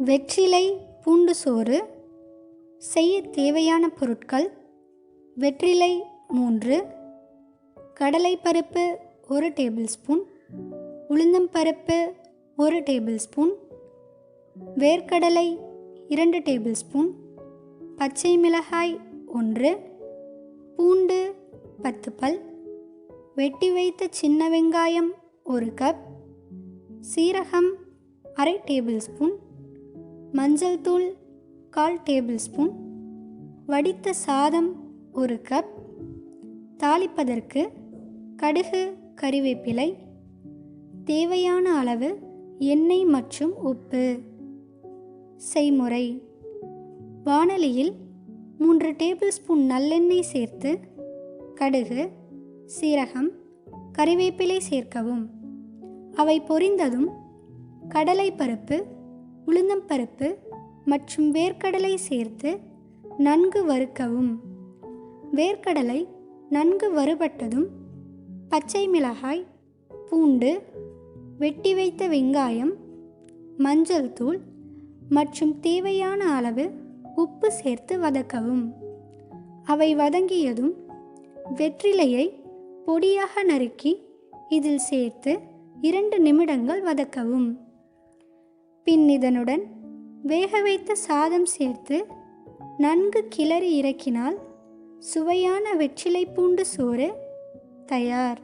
வெற்றிலை பூண்டு சோறு. செய்ய தேவையான பொருட்கள்: வெற்றிலை 3, கடலைப்பருப்பு 1 டேபிள் ஸ்பூன், உளுந்தம்பருப்பு 1 டேபிள் ஸ்பூன், வேர்க்கடலை 2 டேபிள் ஸ்பூன், பச்சை மிளகாய் 1, பூண்டு 10 பல், வெட்டி வைத்த சின்ன வெங்காயம் 1 கப், சீரகம் அரை டேபிள் ஸ்பூன், மஞ்சள் தூள் 1/4 டேபிள் ஸ்பூன், வடித்த சாதம் 1 கப். தாளிப்பதற்கு கடுகு, கறிவேப்பிலை, தேவையான அளவு எண்ணெய் மற்றும் உப்பு. செய்முறை: வாணலியில் 3 டேபிள் ஸ்பூன் நல்லெண்ணெய் சேர்த்து கடுகு, சீரகம், கறிவேப்பிலை சேர்க்கவும். அவை பொரிந்ததும் கடலைப்பருப்பு, உளுந்தம்பருப்பு மற்றும் வேர்க்கடலை சேர்த்து நன்கு வறுக்கவும். வேர்க்கடலை நன்கு வறுபட்டதும் பச்சை மிளகாய், பூண்டு, வெட்டி வைத்த வெங்காயம், மஞ்சள் தூள் மற்றும் தேவையான அளவு உப்பு சேர்த்து வதக்கவும். அவை வதங்கியதும் வெற்றிலையை பொடியாக நறுக்கி இதில் சேர்த்து 2 நிமிடங்கள் வதக்கவும். பின் இதனுடன் வேக வைத்த சாதம் சேர்த்து நன்கு கிளறி இறக்கினால் சுவையான வெற்றிலை பூண்டு சோறு தயார்.